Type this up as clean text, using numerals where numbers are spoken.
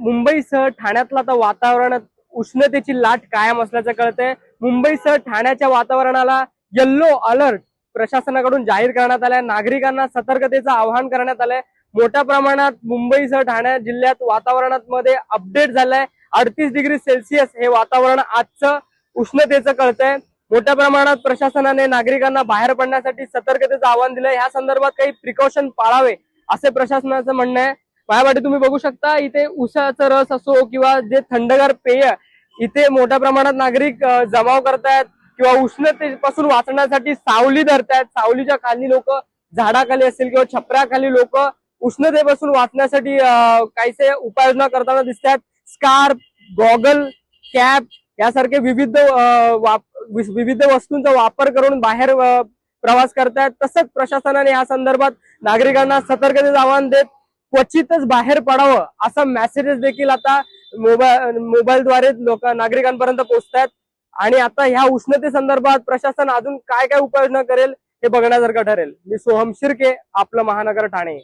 मुंबईसह ठाण्यातलं आता वातावरण उष्णतेची लाट कायम असल्याचं कळतंय। मुंबईसह ठाण्याच्या वातावरणाला येल्लो अलर्ट प्रशासनाकडून जाहीर करण्यात आलाय। नागरिकांना सतर्कतेचं आवाहन करण्यात आलंय। मोठ्या प्रमाणात मुंबईसह ठाणे जिल्ह्यात वातावरणात मध्ये अपडेट झालाय। 38 डिग्री सेल्सिअस हे वातावरण आजचं उष्णतेचं कळतंय। मोठ्या प्रमाणात प्रशासनाने नागरिकांना बाहेर पडण्यासाठी सतर्कतेचं आवाहन दिलंय। ह्या संदर्भात काही प्रिकॉशन पाळावे असे प्रशासनाचं म्हणणं आहे। माझ्यासाठी तुम्ही बघू शकता इथे उसाचा रस असो किंवा जे थंडगार पेय इथे मोठ्या प्रमाणात नागरिक जमाव करतायत किंवा उष्णतेपासून वाचण्यासाठी सावली धरतायत। सावलीच्या खाली लोक झाडाखाली असतील किंवा छपऱ्याखाली लोक उष्णतेपासून वाचण्यासाठी काहीसे उपाययोजना करताना दिसतात। स्कार्फ, गॉगल, कॅप यासारखे विविध वस्तूंचा वापर करून बाहेर प्रवास करतायत। तसंच प्रशासनाने या संदर्भात नागरिकांना सतर्कतेचं आवाहन देत क्वचितच बाहेर पडावं असा मेसेजेस देखील आता मोबाईलद्वारे नागरिकांपर्यंत पोहोचतायत। आणि आता ह्या उष्णते संदर्भात प्रशासन अजून काय काय उपाययोजना करेल हे बघण्यासारखं ठरेल। मी सोहम शिर्के, आपलं महानगर ठाणे।